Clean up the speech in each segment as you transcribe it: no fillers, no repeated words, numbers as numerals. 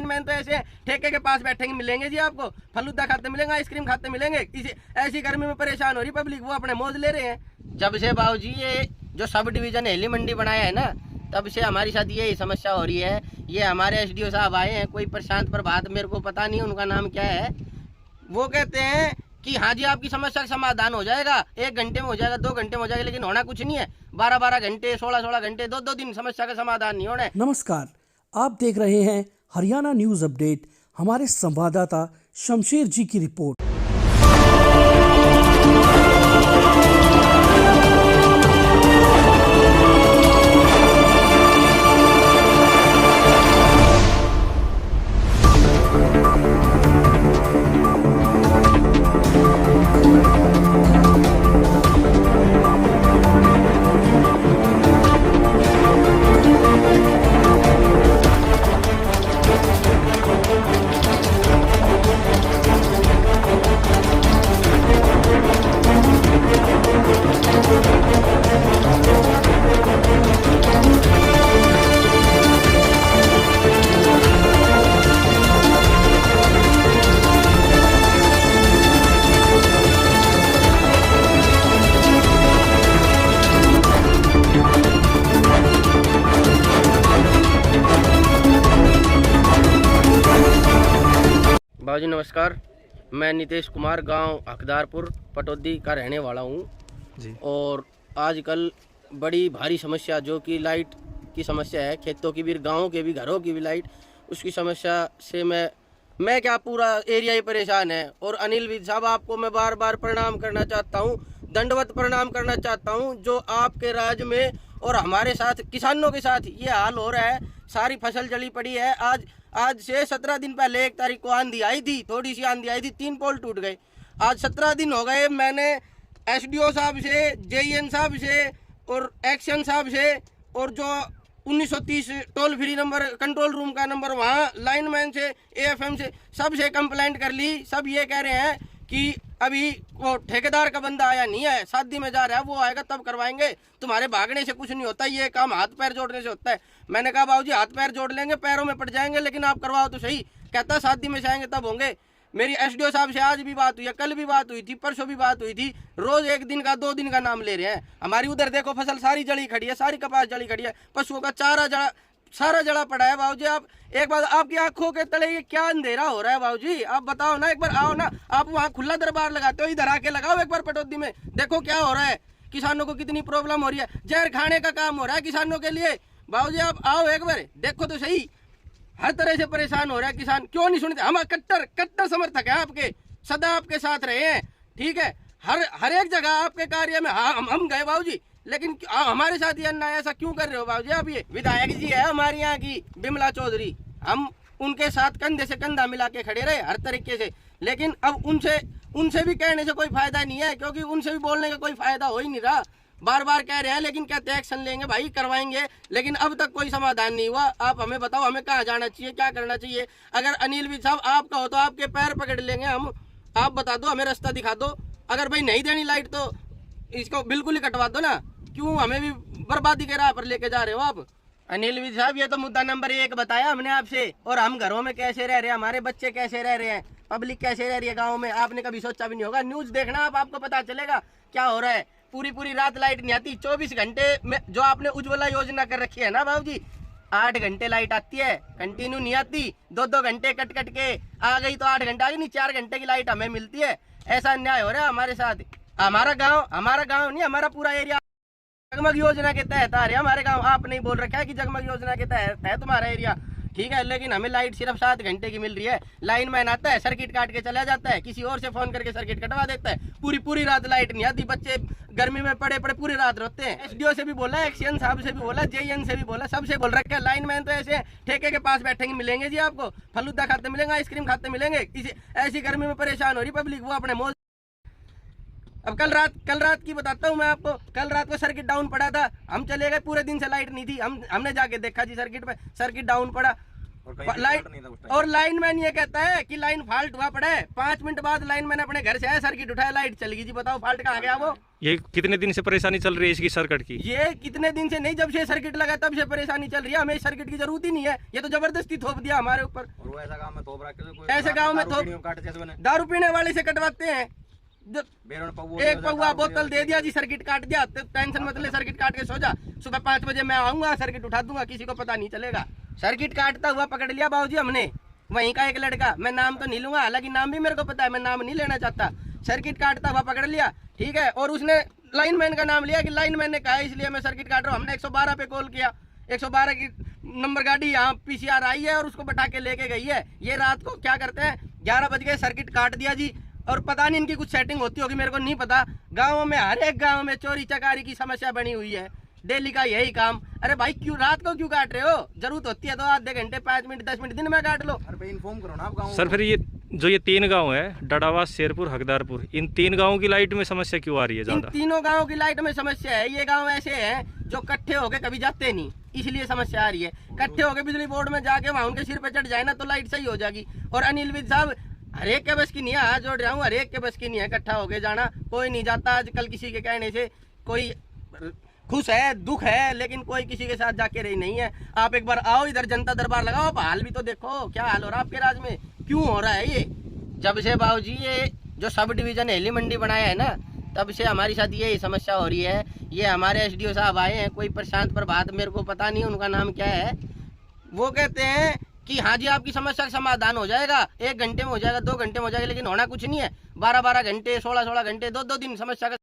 Lineman तो ऐसे ठेके के पास बैठेंगे, मिलेंगे जी आपको, फलूदा खाते मिलेंगे, आइसक्रीम खाते मिलेंगे। ऐसी गर्मी में परेशान हो रही पब्लिक, वो अपने मौज ले रहे हैं। जब से बाबूजी ये जो सब डिवीजन हेली मंडी बनाया है ना, तब से हमारी साथ यही समस्या हो रही है। ये हमारे एसडीओ साहब आए हैं, कोई प्रशांत प्रभात, मेरे को पता नहीं उनका नाम क्या है। वो कहते हैं कि हाँ जी आपकी समस्या का समाधान हो जाएगा, 1 घंटे में हो जाएगा, 2 घंटे में हो जाएगा, लेकिन होना कुछ नहीं है। 12-12 घंटे, 16-16 घंटे, 2-2 दिन समस्या का समाधान नहीं होना है। नमस्कार, आप देख रहे हैं हरियाणा न्यूज अपडेट। हमारे संवाददाता शमशेर जी की रिपोर्ट। बाबूजी नमस्कार, मैं नितेश कुमार, गांव हकदारपुर पटौदी का रहने वाला हूं जी। और आजकल बड़ी भारी समस्या जो कि लाइट की समस्या है, खेतों की भी, गांवों के भी, घरों की भी लाइट, उसकी समस्या से मैं क्या पूरा एरिया ही परेशान है। और अनिल विज साहब, आपको मैं बार बार प्रणाम करना चाहता हूं, दंडवत प्रणाम करना चाहता हूं, जो आपके राज्य में और हमारे साथ किसानों के साथ ये हाल हो रहा है। सारी फसल जली पड़ी है। आज से 17 दिन पहले 1 तारीख को आंधी आई थी, थोड़ी सी आंधी आई थी, 3 पोल टूट गए। आज 17 दिन हो गए, मैंने एसडीओ साहब से, जेईएन साहब से और एक्शन साहब से और जो 1930 toll free number, control room का नंबर, वहाँ लाइनमैन से, एएफएम से, सब से कंप्लेंट कर ली। सब ये कह रहे हैं कि अभी वो ठेकेदार का बंदा आया नहीं है, शादी में जा रहा है, वो आएगा तब करवाएंगे, तुम्हारे भागने से कुछ नहीं होता, ये काम हाथ पैर जोड़ने से होता है। मैंने कहा बाबूजी हाथ पैर जोड़ लेंगे, पैरों में पड़ जाएंगे, लेकिन आप करवाओ तो सही। कहता शादी में से आएंगे तब होंगे। मेरी एसडीओ साहब से आज भी बात हुई है, कल भी बात हुई थी, परसों भी बात हुई थी। रोज 1 दिन का, 2 दिन का नाम ले रहे हैं। हमारी उधर देखो फसल सारी जड़ी खड़ी है, सारी कपास जड़ी खड़ी है, पशुओं का चारा जड़ा, सारा जड़ा पड़ा है। बाबूजी आप एक बार, आपकी आंखों के तले ये क्या अंधेरा हो रहा है बाबूजी, आप बताओ ना, एक बार आओ ना। आप वहाँ खुला दरबार लगाते हो, इधर आके लगाओ एक बार पटौदी में, देखो क्या हो रहा है, किसानों को कितनी प्रॉब्लम हो रही है। जहर खाने का काम हो रहा है किसानों के लिए। बाबूजी आप आओ एक बार, देखो तो सही, हर तरह से परेशान हो रहा है किसान। क्यों नहीं सुनते? हम कट्टर समर्थक है आपके, सदा आपके साथ रहे हैं, ठीक है। हर एक जगह आपके कार्य में हम गए बाबूजी, लेकिन हमारे साथ ये अन्याय ऐसा क्यों कर रहे हो बाबूजी आप? ये विधायक जी है हमारे यहाँ की बिमला चौधरी, हम उनके साथ कंधे से कंधा मिला के खड़े रहे हर तरीके से, लेकिन अब उनसे भी कहने से कोई फायदा नहीं है, क्योंकि उनसे भी बोलने का कोई फायदा हो ही नहीं रहा। बार बार कह रहे हैं, लेकिन कहते हैं एक्शन लेंगे भाई, करवाएंगे, लेकिन अब तक कोई समाधान नहीं हुआ। आप हमें बताओ, हमें कहाँ जाना चाहिए, क्या करना चाहिए? अगर अनिल विज साहब आपका हो तो आपके पैर पकड़ लेंगे हम, आप बता दो, हमें रास्ता दिखा दो। अगर भाई नहीं देनी लाइट तो इसको बिल्कुल ही कटवा दो ना, क्यों हमें भी बर्बादी के राह पर लेके जा रहे हो आप? अनिल विज साहब, ये तो मुद्दा नंबर 1 बताया हमने आपसे। और हम घरों में कैसे रह रहे हैं, हमारे बच्चे कैसे रह रहे हैं, पब्लिक कैसे रह रही है गाँव में, आपने कभी सोचा भी नहीं होगा। न्यूज देखना आप, आपको पता चलेगा क्या हो रहा है। पूरी रात लाइट नहीं आती, 24 घंटे में जो आपने उज्ज्वला योजना कर रखी है ना बाबूजी, 8 घंटे लाइट आती है, कंटिन्यू नहीं आती। 2-2 घंटे कट के आ गई तो 8 घंटे आ गई, नहीं 4 घंटे की लाइट हमें मिलती है। ऐसा अन्याय हो रहा है हमारे साथ। हमारा गाँव नहीं, हमारा पूरा एरिया जगमग योजना के तहत आ रहे हैं। हमारे गाँव आप नहीं बोल रखा है कि जगमग योजना के तहत है तुम्हारा एरिया, ठीक है, लेकिन हमें लाइट सिर्फ 7 घंटे की मिल रही है। लाइनमैन आता है, सर्किट काट के चला जाता है, किसी और से फोन करके सर्किट कटवा देता है। पूरी रात लाइट नहीं आती, बच्चे गर्मी में पड़े पूरी रात रोते हैं। एसडीओ से भी बोला, एक्शन साहब से भी बोला, जेईएन से भी बोला, सबसे बोल रखा है। लाइनमैन तो ऐसे ठेके के पास बैठेंगे, मिलेंगे जी आपको, फलूदा खाते मिलेंगे, आइसक्रीम खाते मिलेंगे। ऐसी गर्मी में परेशान हो रही पब्लिक, वो अपने मौज। अब कल रात की बताता हूँ मैं आपको। कल रात को सर्किट डाउन पड़ा था, हम चले गए, पूरे दिन से लाइट नहीं थी। हमने जाके देखा जी सर्किट पे, सर्किट डाउन पड़ा। लाइट और लाइनमैन ये कहता है कि लाइन फॉल्ट हुआ पड़े, 5 मिनट बाद लाइनमैन अपने घर से आया, सर्किट उठाया, लाइट चल गई जी। बताओ फॉल्ट कहाँ गया वो? ये कितने दिन से परेशानी चल रही है इसकी सर्किट की? ये कितने दिन से नहीं, जब से सर्किट लगा तब से परेशानी चल रही है। हमें सर्किट की जरूरत ही नहीं है, ये तो जबरदस्ती थोप दिया हमारे ऊपर। ऐसे गाँव में थोप दारू पीने वाले से कटवाते हैं। एक पौवा बोतल दे दिया जी, सर्किट काट दिया, टेंशन मत ले, सर्किट काट के सो जा, सुबह 5 बजे मैं आऊंगा, सर्किट उठा दूंगा, किसी को पता नहीं चलेगा। सर्किट काटता हुआ पकड़ लिया बाबूजी हमने, वहीं का एक लड़का, मैं नाम तो नहीं लूंगा, हालांकि नाम भी मेरे को पता है, मैं नाम नहीं लेना चाहता। सर्किट काटता हुआ पकड़ लिया, ठीक है, और उसने लाइनमैन का नाम लिया कि लाइनमैन ने कहा इसलिए मैं सर्किट काट रहा हूँ। हमने 112 पे कॉल किया, 112 की नंबर गाड़ी यहाँ PCR आई है और उसको बैठा के लेके गई है। ये रात को क्या करते हैं, 11 बज गए, सर्किट काट दिया जी। और पता नहीं इनकी कुछ सेटिंग होती होगी, मेरे को नहीं पता। गाँवों में, हर एक गाँव में चोरी चकारी की समस्या बनी हुई है, डेली का यही काम। अरे भाई क्यों रात को क्यों काट रहे हो? जरूरत होती है तो आधे घंटे, 5 मिनट, 10 मिनट दिन में काट लो। इन्फॉर्म करो ना आप गाँव। सर फिर ये जो ये 3 गांव है, डडावा, शेरपुर, हकदारपुर, इन 3 गांवों की लाइट में समस्या क्यों आ रही है ज्यादा? इन तीनों गाँव की लाइट में समस्या है। ये गाँव ऐसे हैं जो इकट्ठे होके कभी जाते नहीं, इसलिए समस्या आ रही है। इकट्ठे होके बिजली बोर्ड में जाके वहाँ उनके सिर पे चढ़ जाए ना तो लाइट सही हो जाएगी। और अनिल विद साहब, हर एक के बस की नहीं है, हाथ जोड़ रहा हूँ, हर एक के बस की नहीं है इकट्ठा होके जाना। कोई नहीं जाता आजकल किसी के कहने से, कोई खुश है, दुख है, लेकिन कोई किसी के साथ जाके रही नहीं है। आप एक बार आओ इधर, जनता दरबार लगाओ, हाल भी तो देखो क्या हाल हो रहा है आपके राज्य में, क्यों हो रहा है ये? जब से बाबूजी ये जो सब डिवीजन हेली मंडी बनाया है ना, तब से हमारी साथ ये समस्या हो रही है। ये हमारे SDO साहब आए हैं, कोई प्रशांत प्रभात, मेरे को पता नहीं उनका नाम क्या है, वो कहते हैं कि हाँ जी आपकी समस्या का समाधान हो जाएगा, 1 घंटे में हो जाएगा, 2 घंटे में हो जाएगा, लेकिन होना कुछ नहीं है। 12-12 घंटे, 16-16 घंटे, 2-2 दिन समस्या का।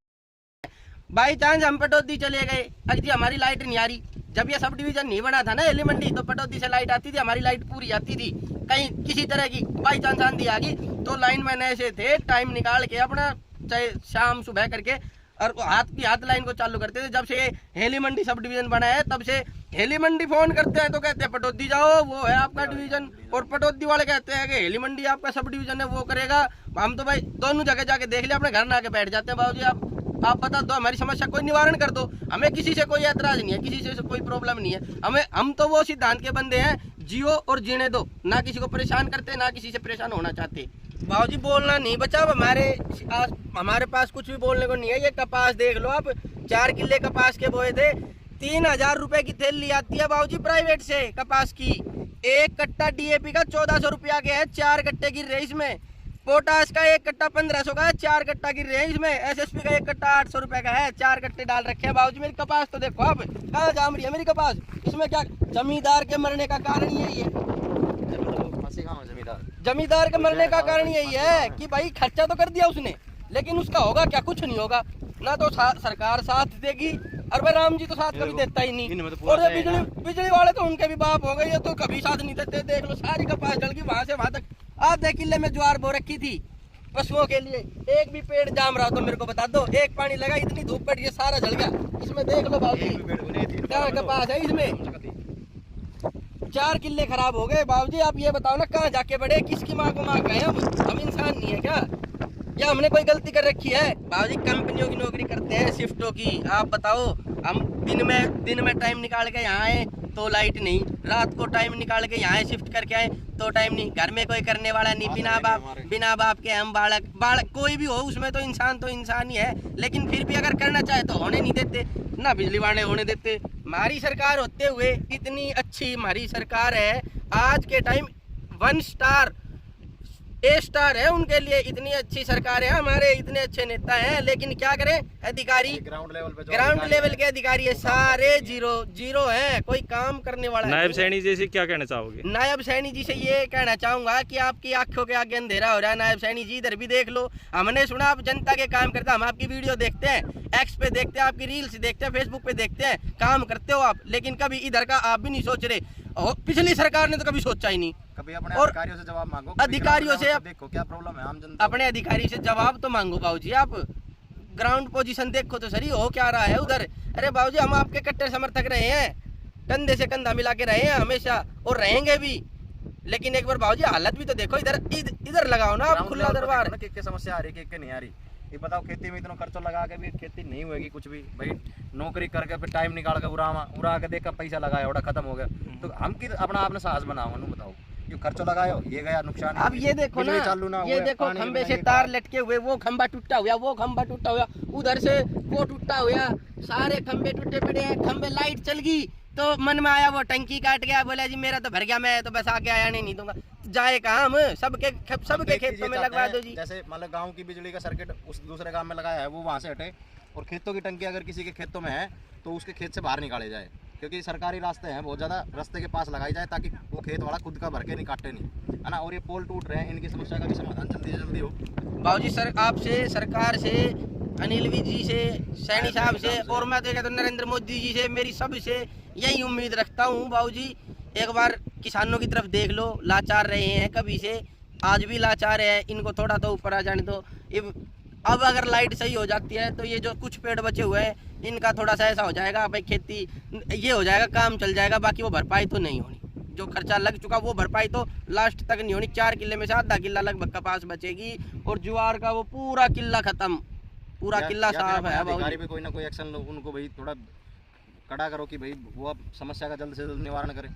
बाई चांस हम पटौदी चले गए, अजी हमारी लाइट नहीं आ रही। जब ये सब डिवीजन नहीं बना था ना एली मंडी, तो पटौदी से लाइट आती थी, हमारी लाइट पूरी आती थी। कहीं किसी तरह की बाई चांस आंधी आ गई तो लाइन मैन ऐसे थे, टाइम निकाल के अपना, चाहे शाम सुबह करके, और हाथ लाइन को चालू करते थे। जब से हेली मंडी सब डिवीजन बना है तब से हेली मंडी फोन करते हैं तो कहते हैं पटौदी जाओ, वो है आपका डिवीजन, और पटौदी वाले कहते हैं कि हेली मंडी आपका सब डिवीजन है, वो करेगा। हम तो भाई दोनों जगह जाके देख लिया, अपने घर ना आके बैठ जाते हैं। बाबूजी आप बता दो, हमारी समस्या कोई निवारण कर दो, हमें किसी से कोई ऐतराज नहीं है, किसी से कोई प्रॉब्लम नहीं है। हम तो वो सिद्धांत के बंदे हैं, जियो और जीने दो, ना किसी को परेशान करते, ना किसी से परेशान होना चाहते। बाबूजी बोलना नहीं बचा, हमारे पास कुछ भी बोलने को नहीं है। ये कपास देख लो आप, 4 किले कपास के बोए थे, 3000 रुपए की थैली आती है बाबूजी प्राइवेट से कपास की। 1 कट्टा DAP का 1400 रुपया के है, 4 कट्टे गिर रहे इसमें। पोटास का 1 कट्टा 1500 का है, 4 कट्टा गिर रहे हैं इसमें। SSP का 1 कट्टा 800 रुपए का है, 4 कट्टे डाल रखे हैं। बाबूजी मेरी कपास तो देखो आप, कहाँ जाम रही है मेरी कपास। इसमें क्या, जमींदार के मरने का कारण यही है, जमींदार के मरने का कारण यही है कि भाई खर्चा तो कर दिया उसने, लेकिन उसका होगा क्या? कुछ नहीं होगा। ना तो सरकार साथ देगी, और भाई राम जी तो साथ कभी देता ही नहीं। और बिजली वाले तो उनके भी बाप हो गए, ये तो कभी साथ नहीं देते। देख लो सारी कपास जल गई, वहां से वहां तक। आधे किले में ज्वार बो रखी थी पशुओं के लिए, एक भी पेड़ जाम रहा तो मेरे को बता दो। एक पानी लगा, इतनी धूप पड़ रही, सारा जल गया। इसमें देख लो बाबूजी क्या कपास है, इसमें 4 किले खराब हो गए। बाबूजी आप ये बताओ ना, कहाँ जाके बढ़े, किसकी माँ को माँ गए हम इंसान नहीं है क्या, या हमने कोई गलती कर रखी है? बाबूजी कंपनियों की नौकरी करते हैं, शिफ्टों की। आप बताओ, हम दिन में टाइम निकाल के यहाँ आए तो लाइट नहीं, रात को टाइम निकाल के यहाँ शिफ्ट करके आए तो टाइम नहीं, घर में कोई करने वाला नहीं, बिना बाप के हम बालक कोई भी हो, उसमें तो इंसान ही है। लेकिन फिर भी अगर करना चाहे तो होने नहीं देते, ना बिजली वाले होने देते। हमारी सरकार होते हुए इतनी अच्छी हमारी सरकार है, आज के टाइम 1 स्टार A है उनके लिए, इतनी अच्छी सरकार है, हमारे इतने अच्छे नेता हैं, लेकिन क्या करें, अधिकारी ग्राउंड लेवल के अधिकारी है सारे जीरो हैं, कोई काम करने वाला। नायब सैनी जी से क्या कहना चाहोगे? नायब सैनी जी से ये कहना चाहूंगा कि आपकी आंखों के आगे अंधेरा हो रहा है। नायब सैनी जी इधर भी देख लो, हमने सुना आप जनता के काम करते, हम आपकी वीडियो देखते हैं, एक्स पे देखते हैं, आपकी रील्स देखते हैं, फेसबुक पे देखते हैं, काम करते हो आप, लेकिन कभी इधर का आप भी नहीं सोच रहे। और पिछली सरकार ने तो कभी सोचा ही नहीं। कभी अपने अधिकारियों से जवाब मांगो, अधिकारियों से देखो क्या प्रॉब्लम है आम जनता, अपने अधिकारी से जवाब तो मांगो बाबूजी। आप ग्राउंड पोजीशन देखो तो सही हो क्या रहा है उधर। अरे बाबूजी हम आपके कट्टर समर्थक रहे हैं, कंधे से कंधा मिला के रहे हैं हमेशा, और रहेंगे भी। लेकिन एक बार बाबूजी हालत भी तो देखो, इधर लगाओ ना आप खुला दरबार। समस्या आ रही है कि नहीं आ रही, ये बताओ खेती में इतना खर्चा लगा के भी खेती नहीं होगी कुछ भी भाई। नौकरी करके फिर टाइम निकाल के उड़ा के देख पैसा लगाया ओड़ा खत्म हो गया। तो हम कि अपना आपने साहस बनाओ नु बताओ, ये खर्चा लगाओ ये गया नुकसान। अब ये देखो ना, ये देखो खंबे से तार लटके हुए, वो खंबा टूटा हुआ, वो खंबा टूटा हुआ, उधर से वो टूटा हुआ, सारे खंबे टूटे पड़े हैं। खंबे लाइट चल गई तो मन में आया वो टंकी काट गया, बोला जी मेरा तो भर गया, मैं तो बस आके आया नहीं दूंगा। जाए कहाँ हम, सबके खेतों में लगवा दो जी। जैसे मतलब गांव की बिजली का सर्किट उस दूसरे गांव में लगाया है, वो वहां से हटे, और खेतों की टंकी अगर किसी के खेतों में है तो उसके खेत से बाहर निकाले जाए, क्योंकि सरकारी रास्ते हैं बहुत ज़्यादा, रास्ते के पास लगाई जाए ताकि वो खेत वाला खुद का भर के नहीं काटे नहीं, है ना। और ये पोल टूट रहे हैं, इनकी समस्या का भी समाधान जल्दी से जल्दी हो। बाबूजी सर आपसे, सरकार से, अनिल जी से, सैनी साहब से, और मैं तो कहता हूं नरेंद्र मोदी जी से, मेरी सबसे यही उम्मीद रखता हूँ बाबूजी, एक बार किसानों की तरफ देख लो। लाचार रहे हैं कभी से, आज भी लाचार है, इनको थोड़ा तो ऊपर आ जाने दो। अब अगर लाइट सही हो जाती है तो ये जो कुछ पेड़ बचे हुए हैं इनका थोड़ा सा ऐसा हो जाएगा भाई, खेती ये हो जाएगा, काम चल जाएगा। बाकी वो भरपाई तो नहीं होनी, जो खर्चा लग चुका वो भरपाई तो लास्ट तक नहीं होनी। 4 किले में से आधा किला लगभग कपास बचेगी, और ज्वार का वो पूरा किला खत्म, पूरा किला साफ है। अधिकारी भी कोई ना कोई एक्शन लो, उनको भाई थोड़ा कड़ा करो कि भाई वो अब समस्या का जल्द से जल्द निवारण करें।